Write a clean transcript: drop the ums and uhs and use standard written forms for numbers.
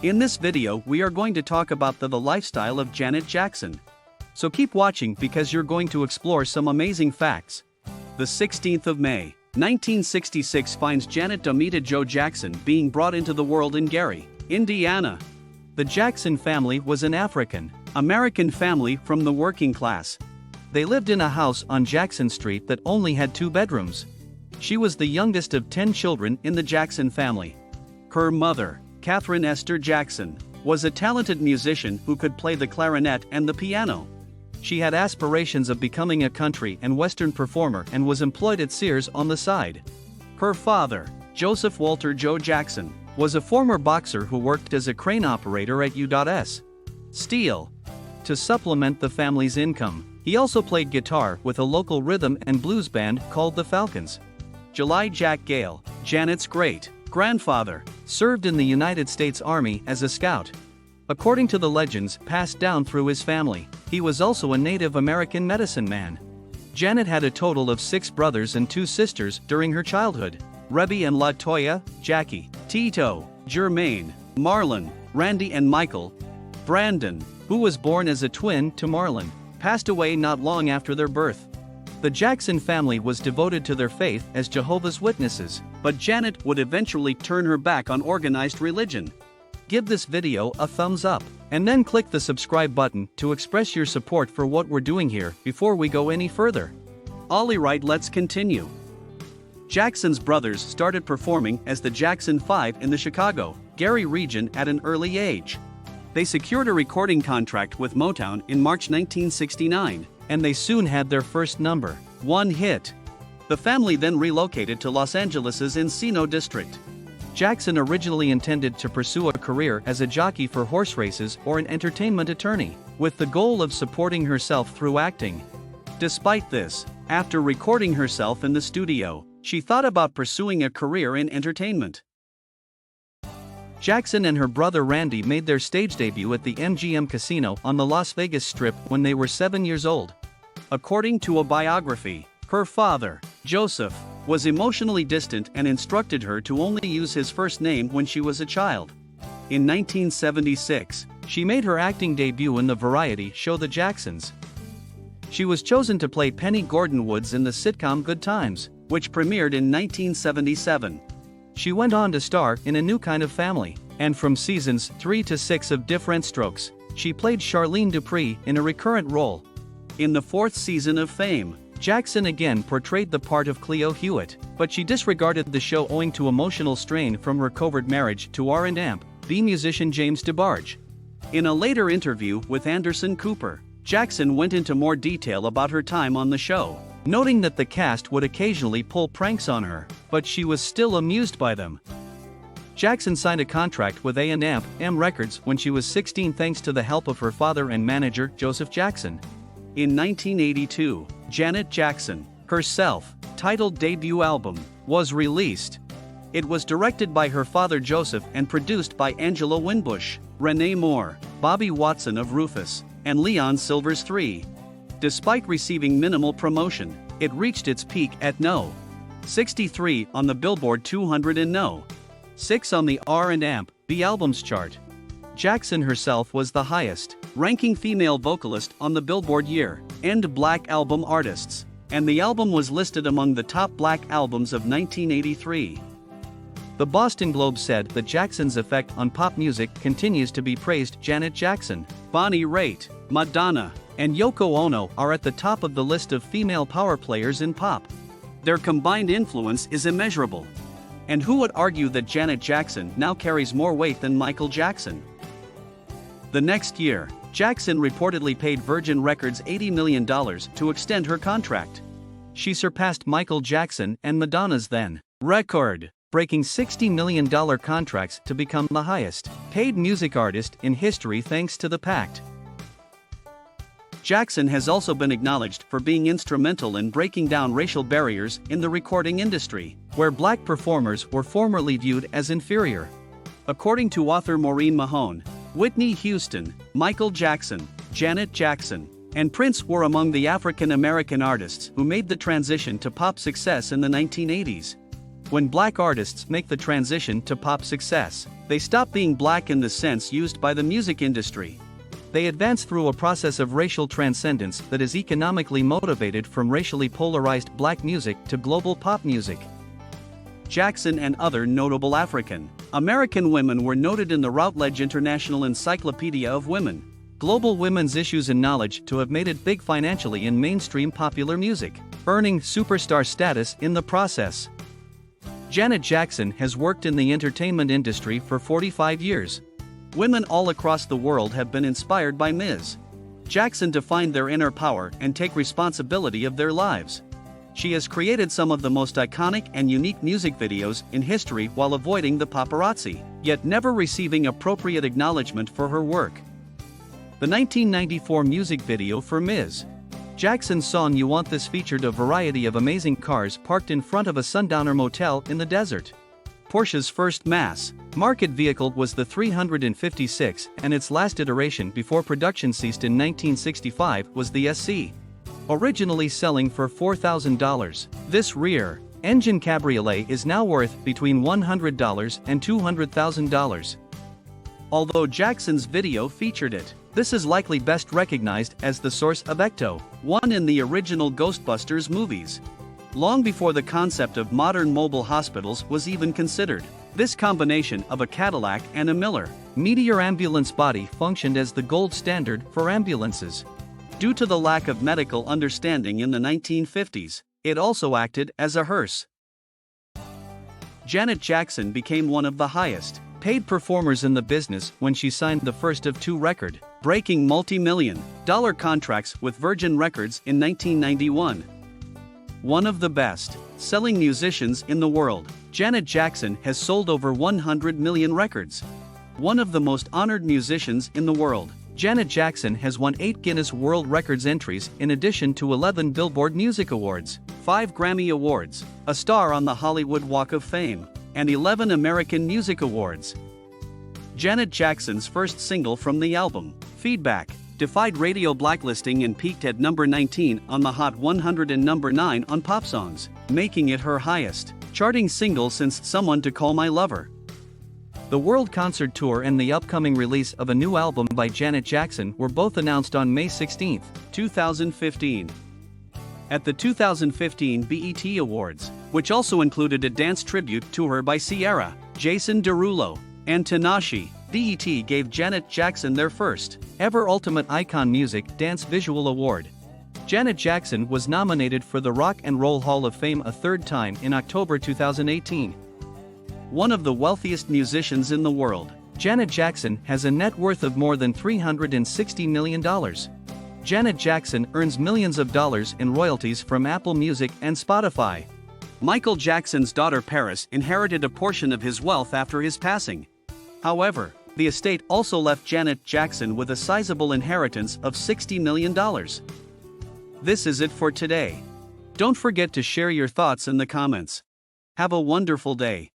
In this video we are going to talk about the lifestyle of Janet Jackson. So keep watching because you're going to explore some amazing facts. The 16th of May, 1966 finds Janet Damita Jo Jackson being brought into the world in Gary, Indiana. The Jackson family was an African-American family from the working class. They lived in a house on Jackson Street that only had 2 bedrooms. She was the youngest of 10 children in the Jackson family. Her mother, Catherine Esther Jackson, was a talented musician who could play the clarinet and the piano. She had aspirations of becoming a country and western performer and was employed at Sears on the side. Her father, Joseph Walter Joe Jackson, was a former boxer who worked as a crane operator at U.S. Steel. To supplement the family's income, he also played guitar with a local rhythm and blues band called the Falcons. July Jack Gale, Janet's great-grandfather, served in the United States Army as a scout. According to the legends passed down through his family, he was also a Native American medicine man. Janet had a total of 6 brothers and 2 sisters during her childhood: Rebby and LaToya, Jackie, Tito, Jermaine, Marlon, Randy and Michael. Brandon, who was born as a twin to Marlon, passed away not long after their birth. The Jackson family was devoted to their faith as Jehovah's Witnesses, but Janet would eventually turn her back on organized religion. Give this video a thumbs up, and then click the subscribe button to express your support for what we're doing here before we go any further. Alright, let's continue. Jackson's brothers started performing as the Jackson 5 in the Chicago, Gary region at an early age. They secured a recording contract with Motown in March 1969, and they soon had their first #1 hit. The family then relocated to Los Angeles' Encino district. Jackson originally intended to pursue a career as a jockey for horse races or an entertainment attorney, with the goal of supporting herself through acting. Despite this, after recording herself in the studio, she thought about pursuing a career in entertainment. Jackson and her brother Randy made their stage debut at the MGM Casino on the Las Vegas Strip when they were 7 years old. According to a biography, her father, Joseph, was emotionally distant and instructed her to only use his first name when she was a child. In 1976, she made her acting debut in the variety show The Jacksons. She was chosen to play Penny Gordon Woods in the sitcom Good Times, which premiered in 1977. She went on to star in A New Kind of Family, and from seasons 3 to 6 of Diff'rent Strokes, she played Charlene Dupree in a recurrent role. In the 4th season of Fame, Jackson again portrayed the part of Cleo Hewitt, but she disregarded the show owing to emotional strain from her covert marriage to R&B musician James DeBarge. In a later interview with Anderson Cooper, Jackson went into more detail about her time on the show, noting that the cast would occasionally pull pranks on her, but she was still amused by them. Jackson signed a contract with A&M Records when she was 16 thanks to the help of her father and manager Joseph Jackson. In 1982, Janet Jackson, her self-titled debut album, was released. It was directed by her father Joseph and produced by Angela Winbush, Renee Moore, Bobby Watson of Rufus, and Leon Silvers III. Despite receiving minimal promotion, it reached its peak at No. 63 on the Billboard 200 and No. 6 on the R&B albums chart. Jackson herself was the highest-ranking female vocalist on the Billboard Year-End Black Album Artists, and the album was listed among the top black albums of 1983. The Boston Globe said that Jackson's effect on pop music continues to be praised. Janet Jackson, Bonnie Raitt, Madonna, and Yoko Ono are at the top of the list of female power players in pop. Their combined influence is immeasurable. And who would argue that Janet Jackson now carries more weight than Michael Jackson? The next year, Jackson reportedly paid Virgin Records $80 million to extend her contract. She surpassed Michael Jackson and Madonna's then record-breaking $60 million contracts to become the highest-paid music artist in history thanks to the pact. Jackson has also been acknowledged for being instrumental in breaking down racial barriers in the recording industry, where black performers were formerly viewed as inferior. According to author Maureen Mahone, Whitney Houston, Michael Jackson, Janet Jackson, and Prince were among the African American artists who made the transition to pop success in the 1980s. When black artists make the transition to pop success, they stop being black in the sense used by the music industry. They advance through a process of racial transcendence that is economically motivated from racially polarized black music to global pop music. Jackson and other notable African American women were noted in the Routledge International Encyclopedia of Women. Global women's issues and knowledge to have made it big financially in mainstream popular music, earning superstar status in the process. Janet Jackson has worked in the entertainment industry for 45 years. Women all across the world have been inspired by Ms. Jackson to find their inner power and take responsibility of their lives. She has created some of the most iconic and unique music videos in history while avoiding the paparazzi, yet never receiving appropriate acknowledgement for her work. The 1994 music video for Ms. Jackson's song You Want This featured a variety of amazing cars parked in front of a sundowner motel in the desert. Porsche's first mass-market vehicle was the 356, and its last iteration before production ceased in 1965 was the SC. Originally selling for $4,000, this rear-engine cabriolet is now worth between $100 and $200,000. Although Jackson's video featured it, this is likely best recognized as the source of Ecto-1 in the original Ghostbusters movies. Long before the concept of modern mobile hospitals was even considered, this combination of a Cadillac and a Miller Meteor ambulance body functioned as the gold standard for ambulances. Due to the lack of medical understanding in the 1950s, it also acted as a hearse. Janet Jackson became one of the highest paid performers in the business when she signed the first of two record-breaking multi-million-dollar contracts with Virgin Records in 1991. One of the best-selling musicians in the world, Janet Jackson has sold over 100 million records. One of the most honored musicians in the world, Janet Jackson has won 8 Guinness World Records entries in addition to 11 Billboard Music Awards, 5 Grammy Awards, a star on the Hollywood Walk of Fame, and 11 American Music Awards. Janet Jackson's first single from the album, Feedback, defied radio blacklisting and peaked at number 19 on the Hot 100 and number 9 on Pop Songs, making it her highest charting single since Someone to Call My Lover. The World Concert Tour and the upcoming release of a new album by Janet Jackson were both announced on May 16, 2015. At the 2015 BET Awards, which also included a dance tribute to her by Ciara, Jason Derulo, and Tinashe, BET gave Janet Jackson their first ever Ultimate Icon Music Dance Visual Award. Janet Jackson was nominated for the Rock and Roll Hall of Fame a third time in October 2018. One of the wealthiest musicians in the world, Janet Jackson has a net worth of more than $360 million. Janet Jackson earns millions of dollars in royalties from Apple Music and Spotify. Michael Jackson's daughter Paris inherited a portion of his wealth after his passing. However, the estate also left Janet Jackson with a sizable inheritance of $60 million. This is it for today. Don't forget to share your thoughts in the comments. Have a wonderful day.